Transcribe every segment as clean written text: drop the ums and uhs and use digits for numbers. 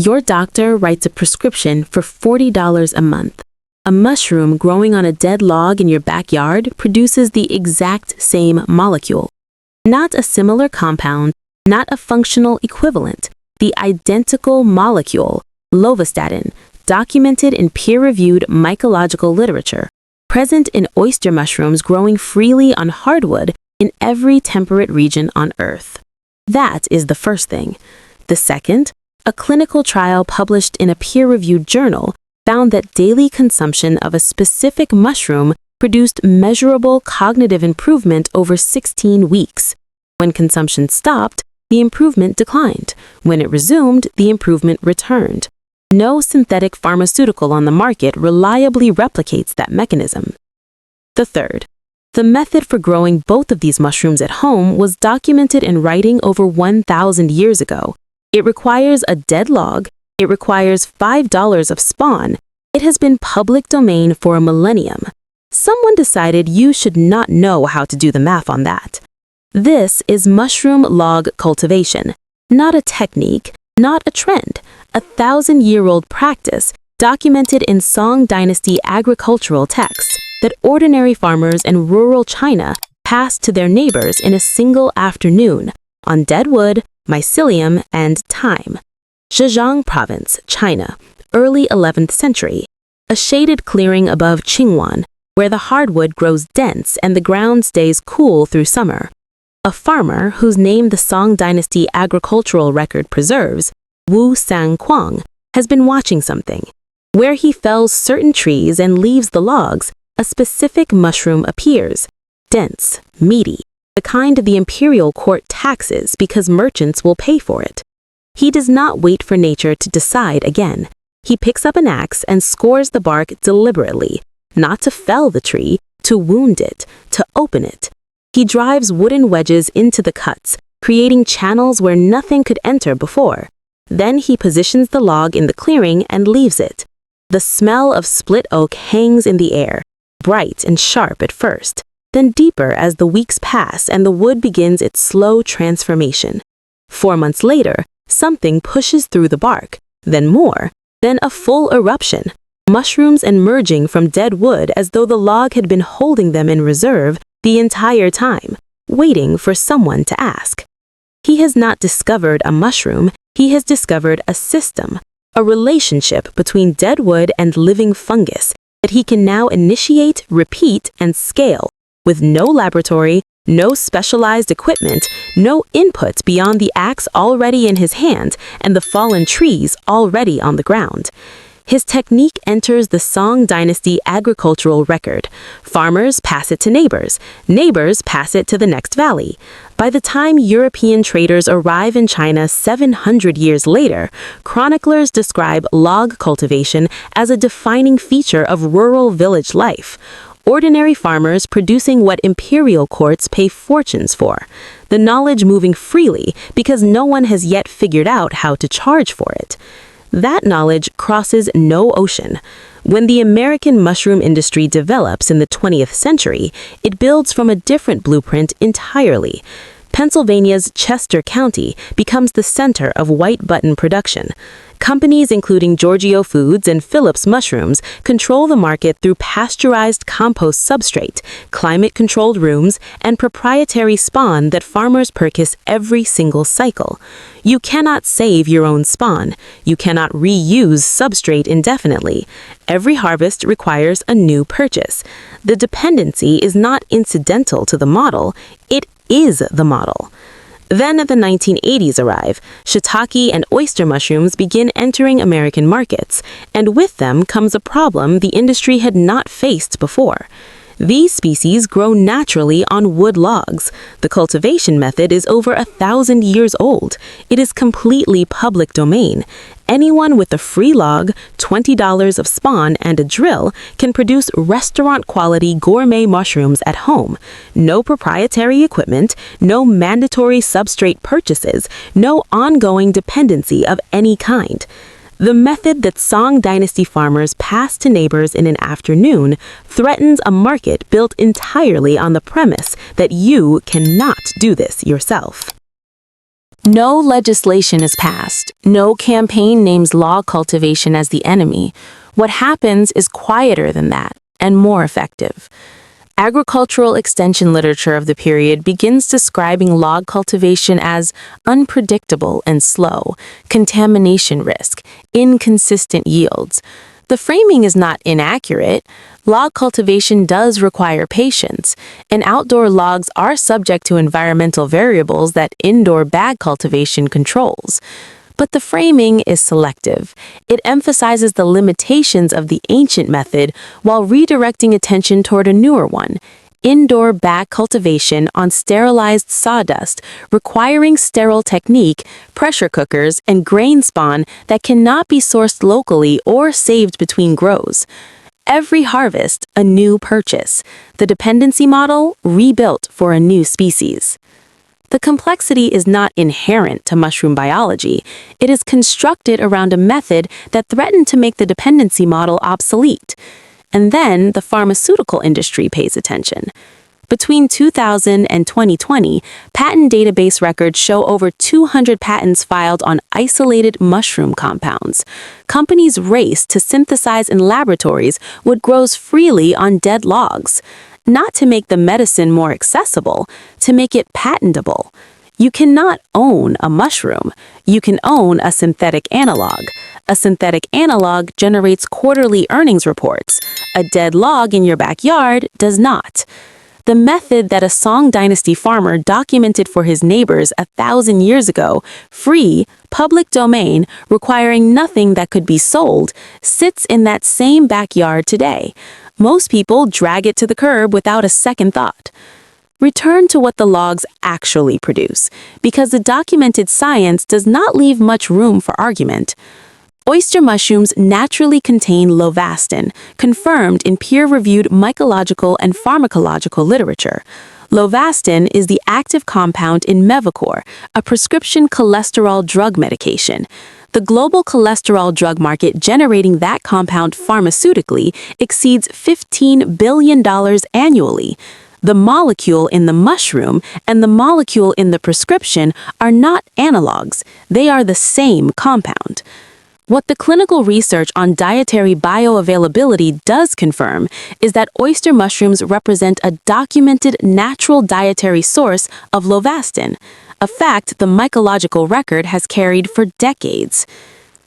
Your doctor writes a prescription for $40 a month. A mushroom growing on a dead log in your backyard produces the exact same molecule. Not a similar compound, not a functional equivalent, the identical molecule, lovastatin, documented in peer-reviewed mycological literature, present in oyster mushrooms growing freely on hardwood in every temperate region on Earth. That is the first thing. The second, a clinical trial published in a peer-reviewed journal found that daily consumption of a specific mushroom produced measurable cognitive improvement over 16 weeks. When consumption stopped, the improvement declined. When it resumed, the improvement returned. No synthetic pharmaceutical on the market reliably replicates that mechanism. The third, the method for growing both of these mushrooms at home was documented in writing over 1,000 years ago. It requires a dead log. It requires $5 of spawn. It has been public domain for a millennium. Someone decided you should not know how to do the math on that. This is mushroom log cultivation, not a technique, not a trend, a 1,000-year-old practice documented in Song Dynasty agricultural texts that ordinary farmers in rural China passed to their neighbors in a single afternoon on dead wood, mycelium, and thyme. Zhejiang Province, China, early 11th century. A shaded clearing above Qingwan, where the hardwood grows dense and the ground stays cool through summer. A farmer, whose name the Song Dynasty agricultural record preserves, Wu Sangquang, has been watching something. Where he fells certain trees and leaves the logs, a specific mushroom appears, dense, meaty, the kind the imperial court taxes because merchants will pay for it. He does not wait for nature to decide again. He picks up an axe and scores the bark deliberately, not to fell the tree, to wound it, to open it. He drives wooden wedges into the cuts, creating channels where nothing could enter before. Then he positions the log in the clearing and leaves it. The smell of split oak hangs in the air, bright and sharp at first, then deeper as the weeks pass and the wood begins its slow transformation. 4 months later, something pushes through the bark, then more, then a full eruption, mushrooms emerging from dead wood as though the log had been holding them in reserve the entire time, waiting for someone to ask. He has not discovered a mushroom, he has discovered a system, a relationship between dead wood and living fungus that he can now initiate, repeat, and scale, with no laboratory, no specialized equipment, no input beyond the axe already in his hand and the fallen trees already on the ground. His technique enters the Song Dynasty agricultural record. Farmers pass it to neighbors. Neighbors pass it to the next valley. By the time European traders arrive in China 700 years later, chroniclers describe log cultivation as a defining feature of rural village life. Ordinary farmers producing what imperial courts pay fortunes for. The knowledge moving freely because no one has yet figured out how to charge for it. That knowledge crosses no ocean. When the American mushroom industry develops in the 20th century, it builds from a different blueprint entirely. Pennsylvania's Chester County becomes the center of white button production. Companies including Giorgio Foods and Phillips Mushrooms control the market through pasteurized compost substrate, climate-controlled rooms, and proprietary spawn that farmers purchase every single cycle. You cannot save your own spawn. You cannot reuse substrate indefinitely. Every harvest requires a new purchase. The dependency is not incidental to the model, it is the model. Then the 1980s arrive. Shiitake and oyster mushrooms begin entering American markets, and with them comes a problem the industry had not faced before. These species grow naturally on wood logs. The cultivation method is over 1,000 years old. It is completely public domain. Anyone with a free log, $20 of spawn, and a drill can produce restaurant-quality gourmet mushrooms at home. No proprietary equipment, no mandatory substrate purchases, no ongoing dependency of any kind. The method that Song Dynasty farmers pass to neighbors in an afternoon threatens a market built entirely on the premise that you cannot do this yourself. No legislation is passed. No campaign names log cultivation as the enemy. What happens is quieter than that and more effective. Agricultural extension literature of the period begins describing log cultivation as unpredictable and slow, contamination risk, inconsistent yields. The framing is not inaccurate. Log cultivation does require patience, and outdoor logs are subject to environmental variables that indoor bag cultivation controls. But the framing is selective. It emphasizes the limitations of the ancient method while redirecting attention toward a newer one, indoor bag cultivation on sterilized sawdust, requiring sterile technique, pressure cookers, and grain spawn that cannot be sourced locally or saved between grows. Every harvest, a new purchase. The dependency model rebuilt for a new species. The complexity is not inherent to mushroom biology. It is constructed around a method that threatened to make the dependency model obsolete. And then the pharmaceutical industry pays attention. Between 2000 and 2020, patent database records show over 200 patents filed on isolated mushroom compounds. Companies race to synthesize in laboratories what grows freely on dead logs. Not to make the medicine more accessible, to make it patentable. You cannot own a mushroom. You can own a synthetic analog. A synthetic analog generates quarterly earnings reports. A dead log in your backyard does not. The method that a Song Dynasty farmer documented for his neighbors 1,000 years ago, free, public domain, requiring nothing that could be sold, sits in that same backyard today. Most people drag it to the curb without a second thought. Return to what the logs actually produce, because the documented science does not leave much room for argument. Oyster mushrooms naturally contain lovastin, confirmed in peer-reviewed mycological and pharmacological literature. Lovastin is the active compound in Mevacor, a prescription cholesterol drug medication. The global cholesterol drug market generating that compound pharmaceutically exceeds $15 billion annually. The molecule in the mushroom and the molecule in the prescription are not analogs. They are the same compound. What the clinical research on dietary bioavailability does confirm is that oyster mushrooms represent a documented natural dietary source of lovastin, a fact the mycological record has carried for decades.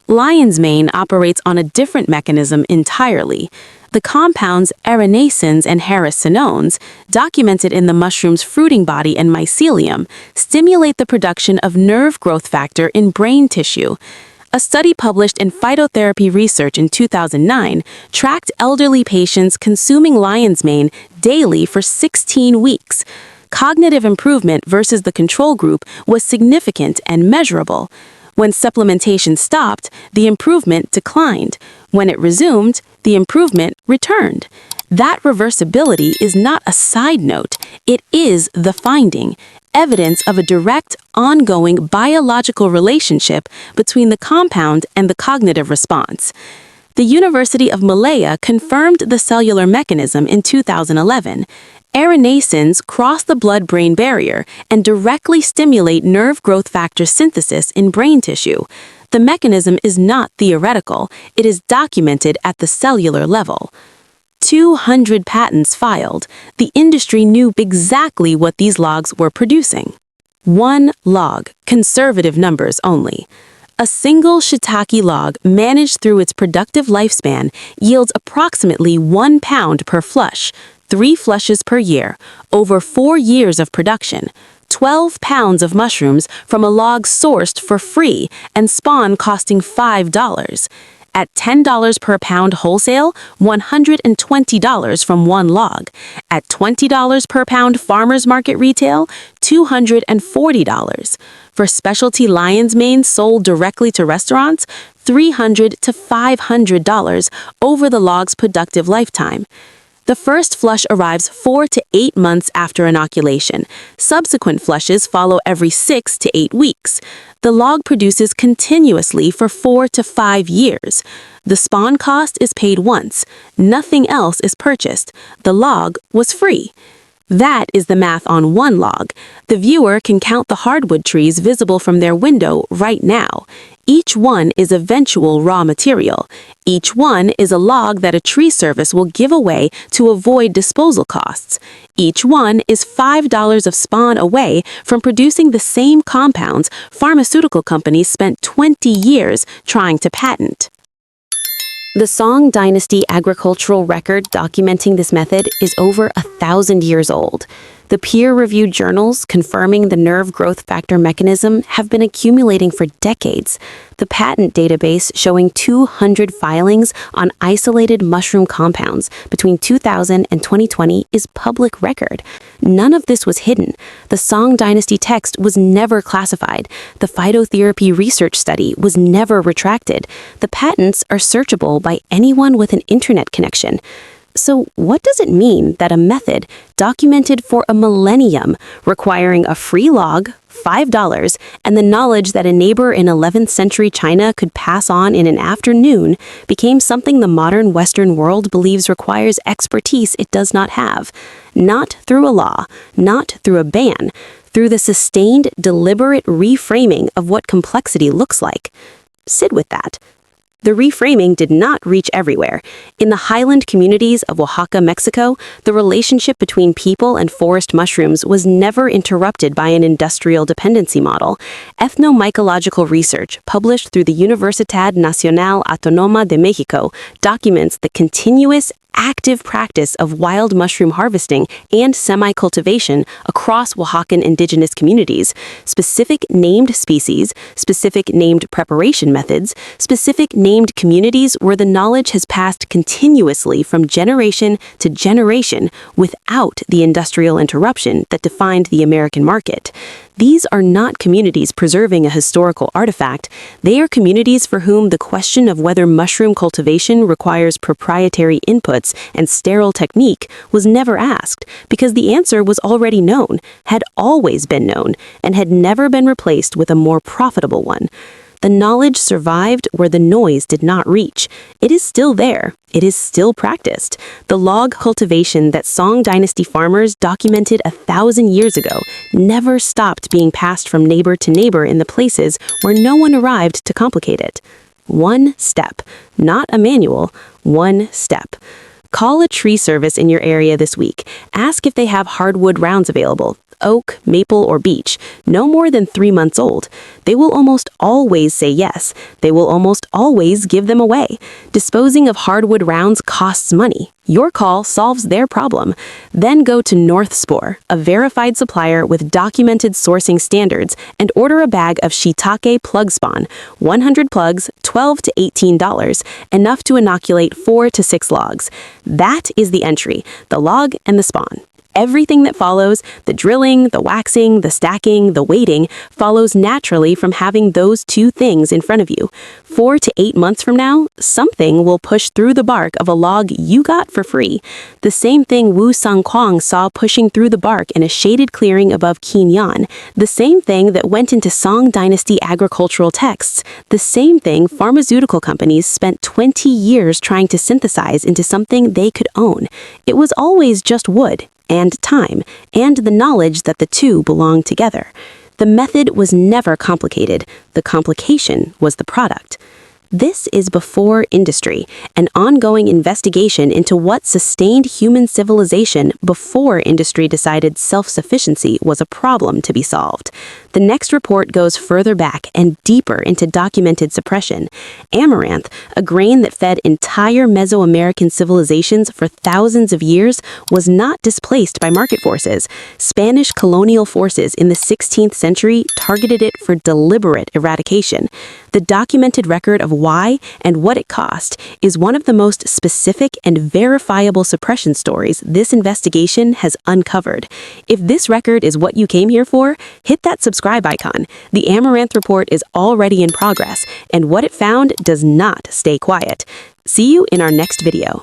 Lion's mane operates on a different mechanism entirely. The compounds erinacins and hericinones, documented in the mushroom's fruiting body and mycelium, stimulate the production of nerve growth factor in brain tissue. A study published in Phytotherapy Research in 2009 tracked elderly patients consuming lion's mane daily for 16 weeks. Cognitive improvement versus the control group was significant and measurable. When supplementation stopped, the improvement declined. When it resumed, the improvement returned. That reversibility is not a side note, it is the finding. Evidence of a direct, ongoing biological relationship between the compound and the cognitive response. The University of Malaya confirmed the cellular mechanism in 2011. Erinacins cross the blood-brain barrier and directly stimulate nerve growth factor synthesis in brain tissue. The mechanism is not theoretical, it is documented at the cellular level. 200 patents filed, the industry knew exactly what these logs were producing. One log, conservative numbers only. A single shiitake log managed through its productive lifespan yields approximately 1 pound per flush, 3 flushes per year, over 4 years of production, 12 pounds of mushrooms from a log sourced for free and spawn costing $5. At $10 per pound wholesale, $120 from one log. At $20 per pound farmers market retail, $240. For specialty lion's mane sold directly to restaurants, $300 to $500 over the log's productive lifetime. The first flush arrives 4 to 8 months after inoculation. Subsequent flushes follow every 6 to 8 weeks. The log produces continuously for 4 to 5 years. The spawn cost is paid once. Nothing else is purchased. The log was free. That is the math on one log. The viewer can count the hardwood trees visible from their window right now. Each one is eventual raw material. Each one is a log that a tree service will give away to avoid disposal costs. Each one is $5 of spawn away from producing the same compounds pharmaceutical companies spent 20 years trying to patent. The Song Dynasty agricultural record documenting this method is over 1,000 years old. The peer-reviewed journals confirming the nerve growth factor mechanism have been accumulating for decades. The patent database showing 200 filings on isolated mushroom compounds between 2000 and 2020 is public record. None of this was hidden. The Song Dynasty text was never classified. The phytotherapy research study was never retracted. The patents are searchable by anyone with an internet connection. So what does it mean that a method documented for a millennium, requiring a free log, $5, and the knowledge that a neighbor in 11th century China could pass on in an afternoon, became something the modern Western world believes requires expertise it does not have? Not through a law, not through a ban, through the sustained, deliberate reframing of what complexity looks like. Sit with that. The reframing did not reach everywhere. In the highland communities of Oaxaca, Mexico, the relationship between people and forest mushrooms was never interrupted by an industrial dependency model. Ethnomycological research published through the Universidad Nacional Autónoma de México documents the continuous, active practice of wild mushroom harvesting and semi-cultivation across Oaxacan indigenous communities, specific named species, specific named preparation methods, specific named communities where the knowledge has passed continuously from generation to generation without the industrial interruption that defined the American market. These are not communities preserving a historical artifact. They are communities for whom the question of whether mushroom cultivation requires proprietary inputs and sterile technique was never asked, because the answer was already known, had always been known, and had never been replaced with a more profitable one. The knowledge survived where the noise did not reach. It is still there. It is still practiced. The log cultivation that Song Dynasty farmers documented 1,000 years ago never stopped being passed from neighbor to neighbor in the places where no one arrived to complicate it. One step, not a manual, one step. Call a tree service in your area this week. Ask if they have hardwood rounds available. Oak, maple, or beech, no more than 3 months old. They will almost always say yes. They will almost always give them away. Disposing of hardwood rounds costs money. Your call solves their problem. Then go to North Spore, a verified supplier with documented sourcing standards, and order a bag of shiitake plug spawn, 100 plugs, $12 to $18, enough to inoculate 4 to 6 logs. That is the entry, the log and the spawn. Everything that follows, the drilling, the waxing, the stacking, the waiting, follows naturally from having those two things in front of you. 4 to 8 months from now, something will push through the bark of a log you got for free. The same thing Wu Sangquang saw pushing through the bark in a shaded clearing above Qinyan. The same thing that went into Song Dynasty agricultural texts. The same thing pharmaceutical companies spent 20 years trying to synthesize into something they could own. It was always just wood and time, and the knowledge that the two belong together. The method was never complicated. The complication was the product. This is before industry, an ongoing investigation into what sustained human civilization before industry decided self-sufficiency was a problem to be solved. The next report goes further back and deeper into documented suppression. Amaranth, a grain that fed entire Mesoamerican civilizations for thousands of years, was not displaced by market forces. Spanish colonial forces in the 16th century targeted it for deliberate eradication. The documented record of why and what it cost is one of the most specific and verifiable suppression stories this investigation has uncovered. If this record is what you came here for, hit that subscribe icon. The Amaranth Report is already in progress, and what it found does not stay quiet. See you in our next video.